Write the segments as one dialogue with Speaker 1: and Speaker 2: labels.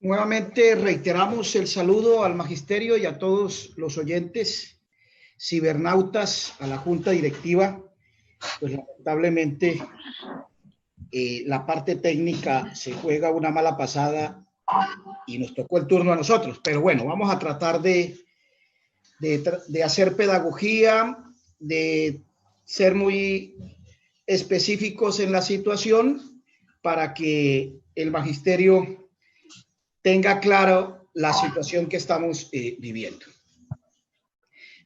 Speaker 1: Nuevamente reiteramos el saludo al magisterio y a todos los oyentes, cibernautas, a la junta directiva. Pues lamentablemente la parte técnica se juega una mala pasada y nos tocó el turno a nosotros. Pero bueno, vamos a tratar de hacer pedagogía, de ser muy específicos en la situación para que el magisterio tenga claro la situación que estamos viviendo.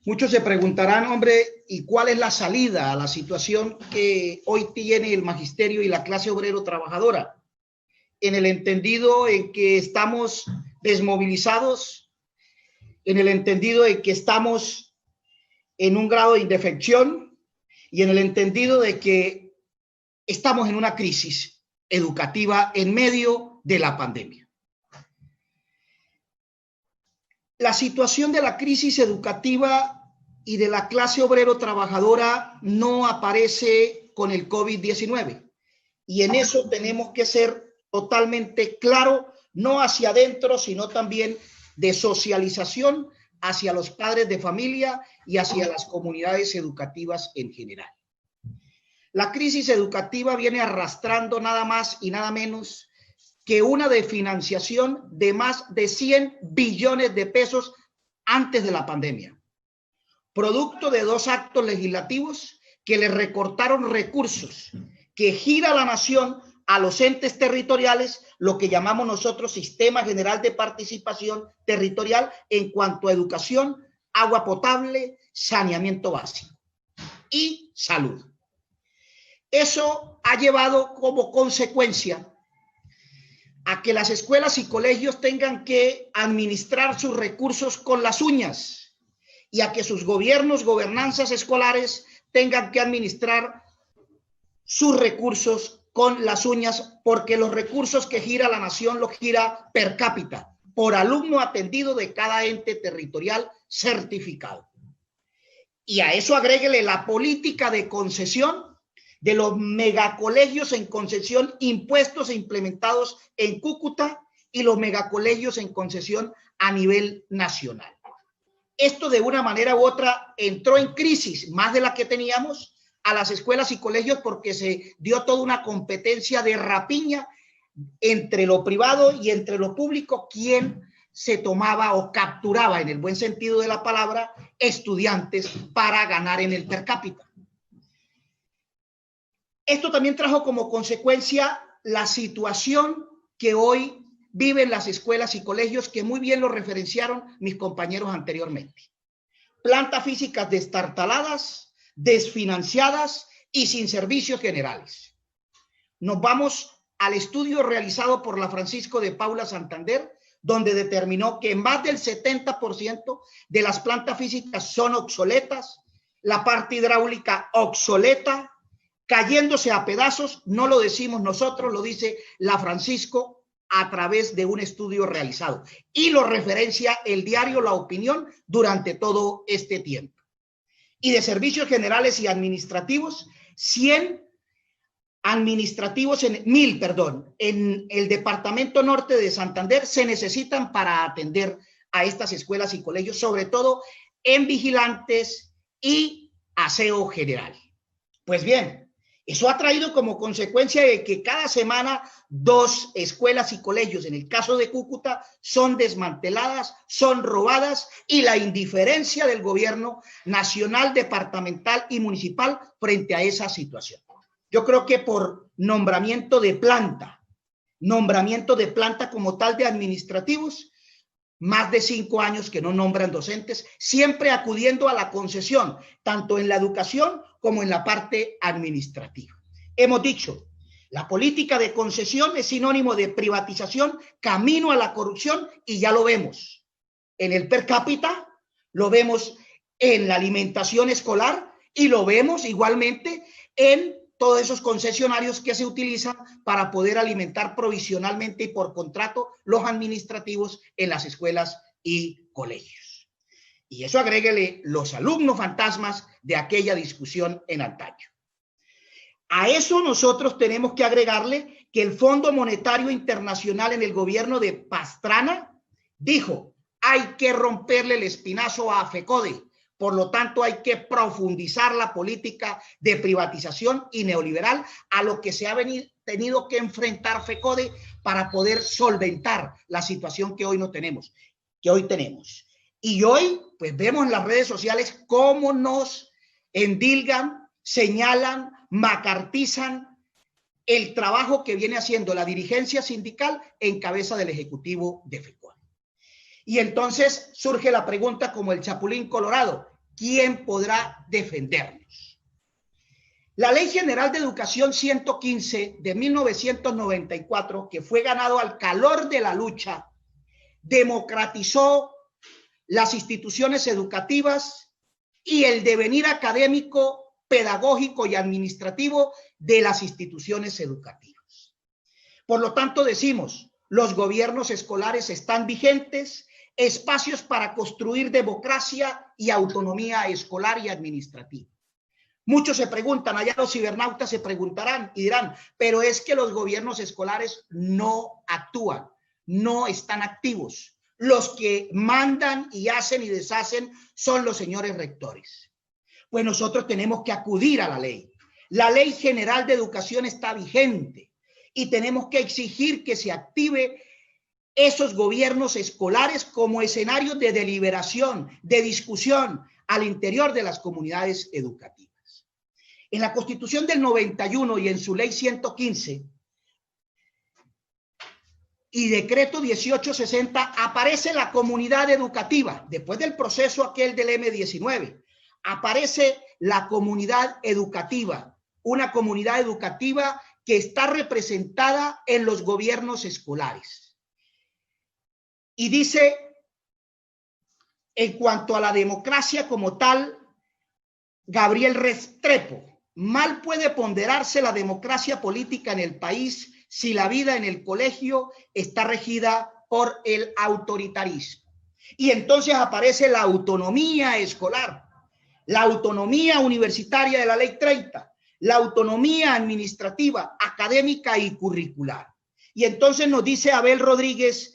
Speaker 1: Muchos se preguntarán, hombre, ¿y cuál es la salida a la situación que hoy tiene el magisterio y la clase obrero trabajadora? En el entendido en que estamos desmovilizados, en el entendido de que estamos en un grado de indefección y en el entendido de que estamos en una crisis educativa en medio de la pandemia. La situación de la crisis educativa y de la clase obrero trabajadora no aparece con el COVID-19. Y en eso tenemos que ser totalmente claros, no hacia adentro, sino también de socialización hacia los padres de familia y hacia las comunidades educativas en general. La crisis educativa viene arrastrando nada más y nada menos que una desfinanciación de más de 100 billones de pesos antes de la pandemia, producto de dos actos legislativos que le recortaron recursos, que gira la nación a los entes territoriales, lo que llamamos nosotros Sistema General de Participación Territorial en cuanto a educación, agua potable, saneamiento básico y salud. Eso ha llevado como consecuencia a que las escuelas y colegios tengan que administrar sus recursos con las uñas y a que sus gobiernos, gobernanzas escolares tengan que administrar sus recursos con las uñas, porque los recursos que gira la nación los gira per cápita, por alumno atendido de cada ente territorial certificado. Y a eso agréguele la política de concesión de los megacolegios en concesión impuestos e implementados en Cúcuta y los megacolegios en concesión a nivel nacional. Esto de una manera u otra entró en crisis, más de la que teníamos, a las escuelas y colegios porque se dio toda una competencia de rapiña entre lo privado y entre lo público, quien se tomaba o capturaba, en el buen sentido de la palabra, estudiantes para ganar en el per cápita. Esto también trajo como consecuencia la situación que hoy viven las escuelas y colegios, que muy bien lo referenciaron mis compañeros anteriormente. Plantas físicas destartaladas, desfinanciadas y sin servicios generales. Nos vamos al estudio realizado por la Francisco de Paula Santander, donde determinó que más del 70% de las plantas físicas son obsoletas, la parte hidráulica obsoleta, cayéndose a pedazos. No lo decimos nosotros, lo dice la Francisco a través de un estudio realizado y lo referencia el diario La Opinión durante todo este tiempo. Y de servicios generales y administrativos, 100 administrativos en el departamento norte de Santander se necesitan para atender a estas escuelas y colegios, sobre todo en vigilantes y aseo general. Pues bien, eso ha traído como consecuencia de que cada semana 2 escuelas y colegios, en el caso de Cúcuta, son desmanteladas, son robadas, y la indiferencia del gobierno nacional, departamental y municipal frente a esa situación. Yo creo que por nombramiento de planta como tal de administrativos, más de 5 años que no nombran docentes, siempre acudiendo a la concesión, tanto en la educación como en la parte administrativa. Hemos dicho, la política de concesión es sinónimo de privatización, camino a la corrupción, y ya lo vemos en el per cápita, lo vemos en la alimentación escolar y lo vemos igualmente en todos esos concesionarios que se utilizan para poder alimentar provisionalmente y por contrato los administrativos en las escuelas y colegios. Y eso agréguele los alumnos fantasmas de aquella discusión en antaño. A eso nosotros tenemos que agregarle que el Fondo Monetario Internacional en el gobierno de Pastrana dijo, hay que romperle el espinazo a FECODE. Por lo tanto, hay que profundizar la política de privatización y neoliberal a lo que se ha tenido que enfrentar FECODE para poder solventar la situación que hoy no tenemos, que hoy tenemos. Y hoy, pues vemos en las redes sociales cómo nos endilgan, señalan, macartizan el trabajo que viene haciendo la dirigencia sindical en cabeza del ejecutivo de FECODE. Y entonces surge la pregunta como el chapulín colorado, ¿quién podrá defendernos? La Ley General de Educación 115 de 1994, que fue ganado al calor de la lucha, democratizó las instituciones educativas y el devenir académico, pedagógico y administrativo de las instituciones educativas. Por lo tanto, decimos, los gobiernos escolares están vigentes, espacios para construir democracia y autonomía escolar y administrativa. Muchos se preguntan, allá los cibernautas se preguntarán y dirán, pero es que los gobiernos escolares no actúan, no están activos. Los que mandan y hacen y deshacen son los señores rectores. Pues nosotros tenemos que acudir a la ley. La Ley General de Educación está vigente y tenemos que exigir que se active esos gobiernos escolares como escenarios de deliberación, de discusión al interior de las comunidades educativas. En la Constitución del 91 y en su Ley 115 y Decreto 1860 aparece la comunidad educativa, después del proceso aquel del M19, aparece la comunidad educativa, una comunidad educativa que está representada en los gobiernos escolares. Y dice, en cuanto a la democracia como tal, Gabriel Restrepo, mal puede ponderarse la democracia política en el país si la vida en el colegio está regida por el autoritarismo. Y entonces aparece la autonomía escolar, la autonomía universitaria de la Ley 30, la autonomía administrativa, académica y curricular. Y entonces nos dice Abel Rodríguez,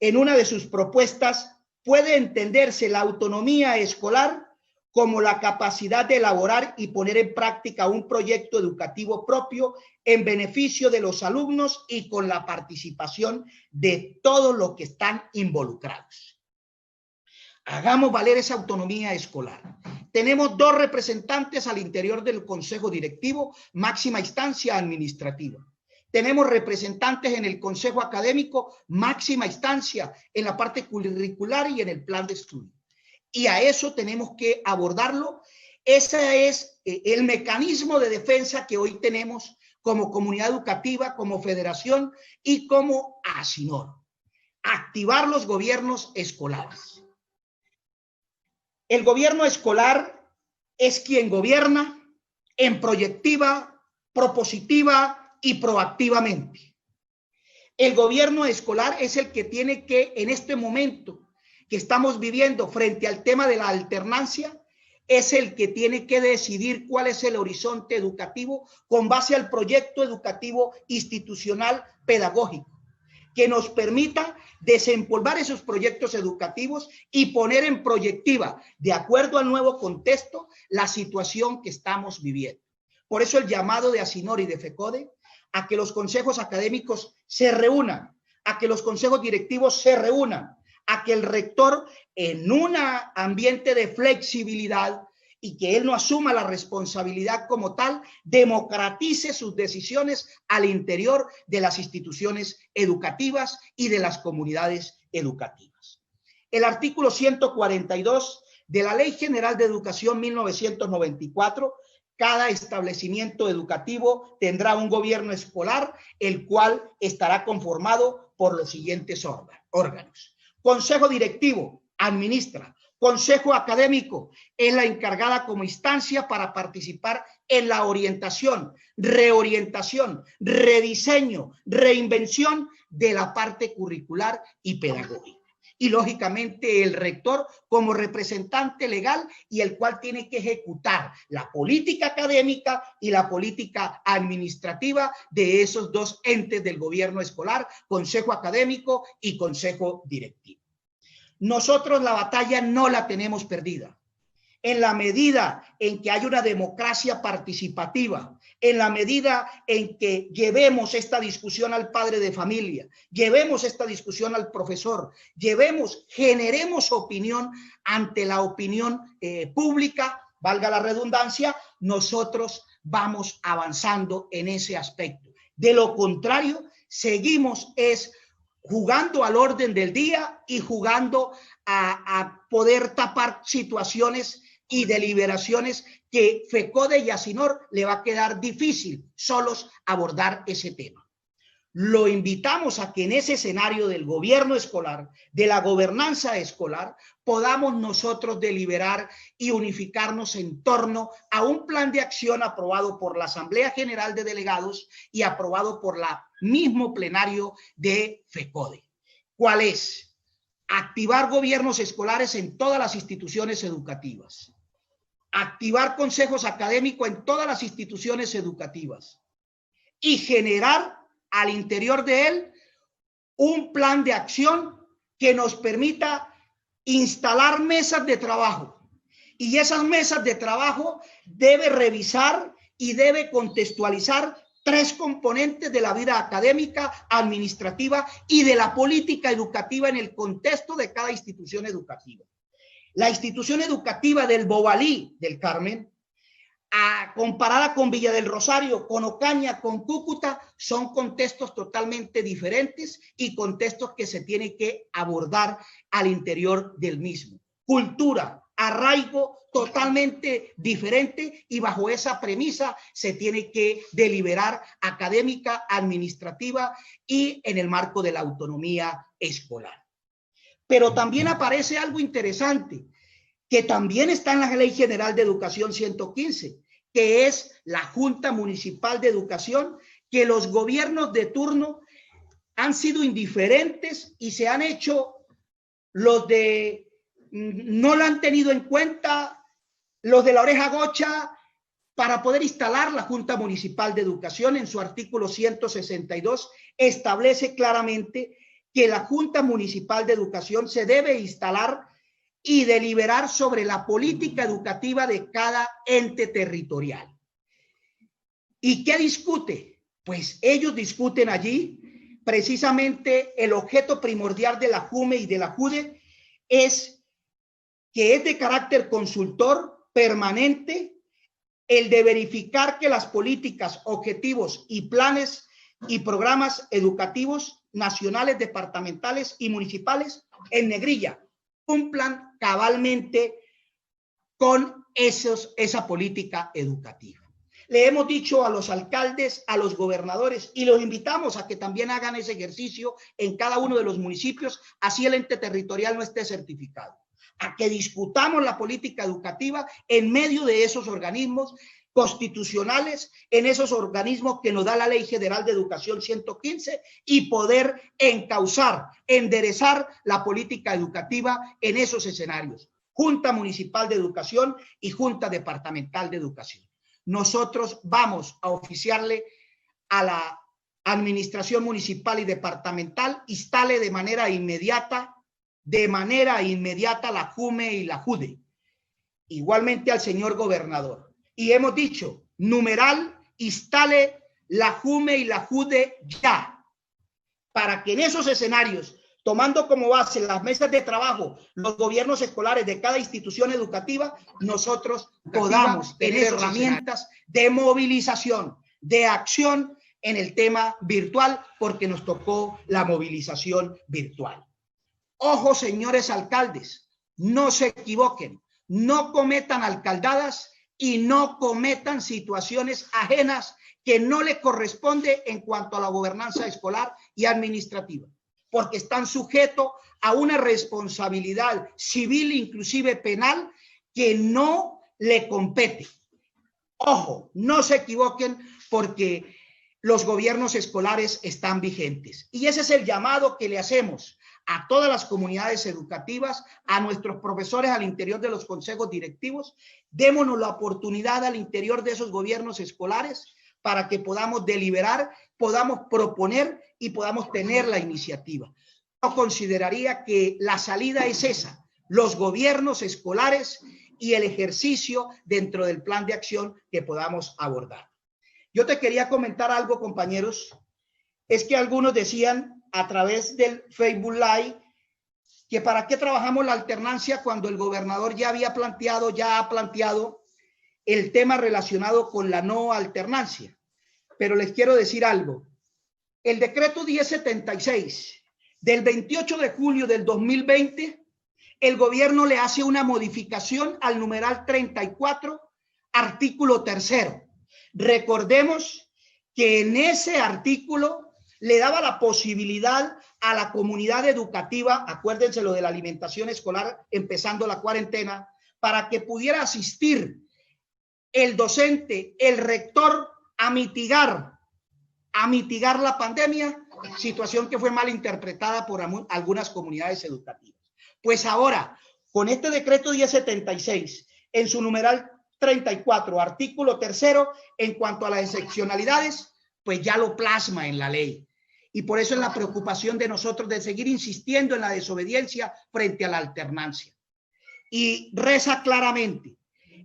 Speaker 1: en una de sus propuestas, puede entenderse la autonomía escolar como la capacidad de elaborar y poner en práctica un proyecto educativo propio en beneficio de los alumnos y con la participación de todos los que están involucrados. Hagamos valer esa autonomía escolar. Tenemos 2 representantes al interior del Consejo Directivo, máxima instancia administrativa. Tenemos representantes en el Consejo Académico, máxima instancia en la parte curricular y en el plan de estudio. Y a eso tenemos que abordarlo. Ese es el mecanismo de defensa que hoy tenemos como comunidad educativa, como federación y como ASINOR. Activar los gobiernos escolares. El gobierno escolar es quien gobierna en proyectiva, propositiva y proactivamente. El gobierno escolar es el que tiene que, en este momento que estamos viviendo frente al tema de la alternancia, es el que tiene que decidir cuál es el horizonte educativo con base al proyecto educativo institucional pedagógico, que nos permita desempolvar esos proyectos educativos y poner en proyectiva, de acuerdo al nuevo contexto, la situación que estamos viviendo. Por eso el llamado de ASINOR y de FECODE a que los consejos académicos se reúnan, a que los consejos directivos se reúnan, a que el rector en un ambiente de flexibilidad y que él no asuma la responsabilidad como tal, democratice sus decisiones al interior de las instituciones educativas y de las comunidades educativas. El artículo 142 de la Ley General de Educación 1994, cada establecimiento educativo tendrá un gobierno escolar, el cual estará conformado por los siguientes órganos. Consejo directivo, administra. Consejo académico es la encargada como instancia para participar en la orientación, reorientación, rediseño, reinvención de la parte curricular y pedagógica. y lógicamente el rector como representante legal y el cual tiene que ejecutar la política académica y la política administrativa de esos dos entes del gobierno escolar, consejo académico y consejo directivo. Nosotros la batalla no la tenemos perdida. En la medida en que hay una democracia participativa, en la medida en que llevemos esta discusión al padre de familia, llevemos esta discusión al profesor, generemos opinión ante la opinión pública, valga la redundancia, nosotros vamos avanzando en ese aspecto. De lo contrario, seguimos jugando al orden del día y jugando a poder tapar situaciones y deliberaciones que FECODE y ASINOR le va a quedar difícil solos abordar ese tema. Lo invitamos a que en ese escenario del gobierno escolar, de la gobernanza escolar, podamos nosotros deliberar y unificarnos en torno a un plan de acción aprobado por la Asamblea General de Delegados y aprobado por el mismo plenario de FECODE. ¿Cuál es? Activar gobiernos escolares en todas las instituciones educativas. Activar consejos académicos en todas las instituciones educativas. Y generar al interior de él un plan de acción que nos permita instalar mesas de trabajo. Y esas mesas de trabajo debe revisar y debe contextualizar tres componentes de la vida académica, administrativa y de la política educativa en el contexto de cada institución educativa. La institución educativa del Bobalí del Carmen, comparada con Villa del Rosario, con Ocaña, con Cúcuta, son contextos totalmente diferentes y contextos que se tienen que abordar al interior del mismo. Cultura, arraigo totalmente diferente y bajo esa premisa se tiene que deliberar académica, administrativa y en el marco de la autonomía escolar. Pero también aparece algo interesante que también está en la Ley General de Educación 115, que es la Junta Municipal de Educación, que los gobiernos de turno han sido indiferentes y se han hecho no lo han tenido en cuenta, los de la oreja gocha, para poder instalar la Junta Municipal de Educación. En su artículo 162 establece claramente que la Junta Municipal de Educación se debe instalar y deliberar sobre la política educativa de cada ente territorial. ¿Y qué discute? Pues ellos discuten allí precisamente el objeto primordial de la JUME y de la JUDE es que es de carácter consultor permanente, el de verificar que las políticas, objetivos y planes y programas educativos nacionales, departamentales y municipales, en negrilla, cumplan cabalmente con esa política educativa. Le hemos dicho a los alcaldes, a los gobernadores, y los invitamos a que también hagan ese ejercicio en cada uno de los municipios, así el ente territorial no esté certificado, a que discutamos la política educativa en medio de esos organismos constitucionales, en esos organismos que nos da la Ley General de Educación 115 y poder encauzar, enderezar la política educativa en esos escenarios. Junta Municipal de Educación y Junta Departamental de Educación. Nosotros vamos a oficiarle a la Administración Municipal y Departamental, instale de manera inmediata la JUME y la JUDE. Igualmente al señor gobernador. Y hemos dicho, numeral, instale la JUME y la JUDE ya, para que en esos escenarios, tomando como base las mesas de trabajo, los gobiernos escolares de cada institución educativa, nosotros podamos tener herramientas de movilización, de acción en el tema virtual, porque nos tocó la movilización virtual. Ojo, señores alcaldes, no se equivoquen, no cometan alcaldadas y no cometan situaciones ajenas que no le corresponde en cuanto a la gobernanza escolar y administrativa, porque están sujetos a una responsabilidad civil, inclusive penal, que no le compete. Ojo, no se equivoquen, porque los gobiernos escolares están vigentes. Y ese es el llamado que le hacemos a todas las comunidades educativas, a nuestros profesores al interior de los consejos directivos. Démonos la oportunidad al interior de esos gobiernos escolares para que podamos deliberar, podamos proponer y podamos tener la iniciativa. Yo consideraría que la salida es esa, los gobiernos escolares y el ejercicio dentro del plan de acción que podamos abordar. Yo te quería comentar algo, compañeros, es que algunos decían a través del Facebook Live que para qué trabajamos la alternancia cuando el gobernador ya ha planteado el tema relacionado con la no alternancia. Pero les quiero decir algo. El decreto 1076 del 28 de julio del 2020, el gobierno le hace una modificación al numeral 34, artículo 3. Recordemos que en ese artículo le daba la posibilidad a la comunidad educativa, acuérdense lo de la alimentación escolar, empezando la cuarentena, para que pudiera asistir el docente, el rector, a mitigar la pandemia, situación que fue mal interpretada por algunas comunidades educativas. Pues ahora, con este decreto 1076, en su numeral 34, artículo 3, en cuanto a las excepcionalidades, pues ya lo plasma en la ley. Y por eso es la preocupación de nosotros de seguir insistiendo en la desobediencia frente a la alternancia. Y reza claramente: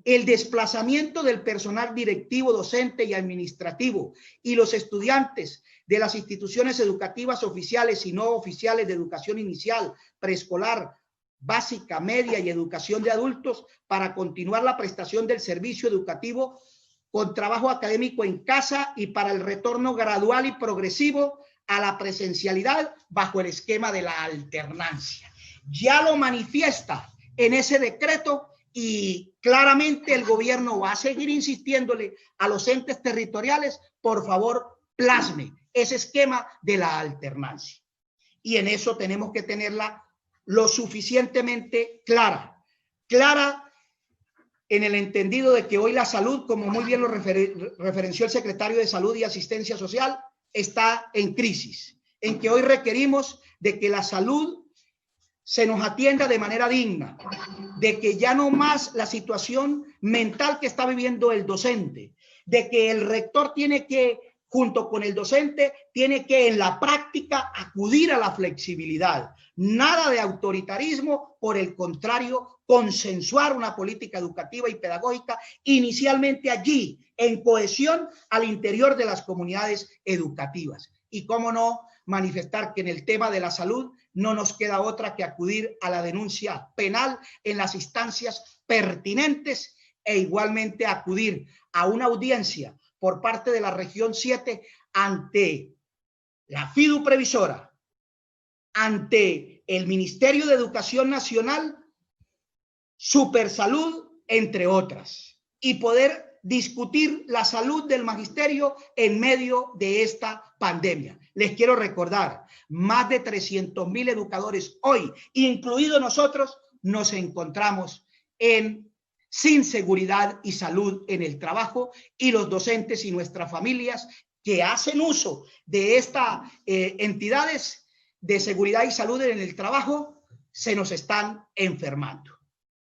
Speaker 1: el desplazamiento del personal directivo, docente y administrativo y los estudiantes de las instituciones educativas oficiales y no oficiales de educación inicial, preescolar, básica, media y educación de adultos para continuar la prestación del servicio educativo con trabajo académico en casa y para el retorno gradual y progresivo a la presencialidad bajo el esquema de la alternancia. Ya lo manifiesta en ese decreto y claramente el gobierno va a seguir insistiéndole a los entes territoriales, por favor, plasme ese esquema de la alternancia. Y en eso tenemos que tenerla lo suficientemente clara en el entendido de que hoy la salud, como muy bien lo referenció el secretario de Salud y Asistencia Social, está en crisis, en que hoy requerimos de que la salud se nos atienda de manera digna, de que ya no más la situación mental que está viviendo el docente, de que el rector tiene que, junto con el docente, tiene que en la práctica acudir a la flexibilidad. Nada de autoritarismo, por el contrario, consensuar una política educativa y pedagógica inicialmente allí, en cohesión al interior de las comunidades educativas. Y cómo no manifestar que en el tema de la salud no nos queda otra que acudir a la denuncia penal en las instancias pertinentes e igualmente acudir a una audiencia por parte de la región 7 ante la FIDU previsora, ante el Ministerio de Educación Nacional, Supersalud, entre otras, y poder discutir la salud del magisterio en medio de esta pandemia. Les quiero recordar, más de 300,000 educadores hoy, incluidos nosotros, nos encontramos sin seguridad y salud en el trabajo, y los docentes y nuestras familias que hacen uso de estas entidades de seguridad y salud en el trabajo se nos están enfermando.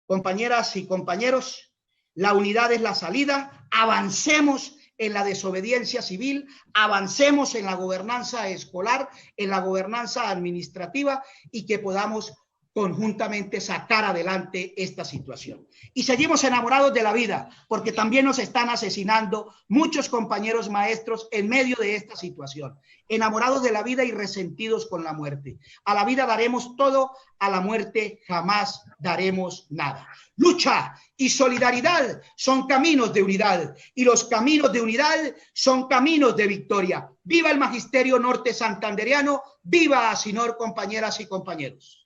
Speaker 1: Compañeras y compañeros, la unidad es la salida. Avancemos en la desobediencia civil, avancemos en la gobernanza escolar, en la gobernanza administrativa, y que podamos conjuntamente sacar adelante esta situación. Y seguimos enamorados de la vida, porque también nos están asesinando muchos compañeros maestros en medio de esta situación. Enamorados de la vida y resentidos con la muerte. A la vida daremos todo, a la muerte jamás daremos nada. Lucha y solidaridad son caminos de unidad, y los caminos de unidad son caminos de victoria. ¡Viva el Magisterio Norte Santandereano! ¡Viva Asinor, compañeras y compañeros!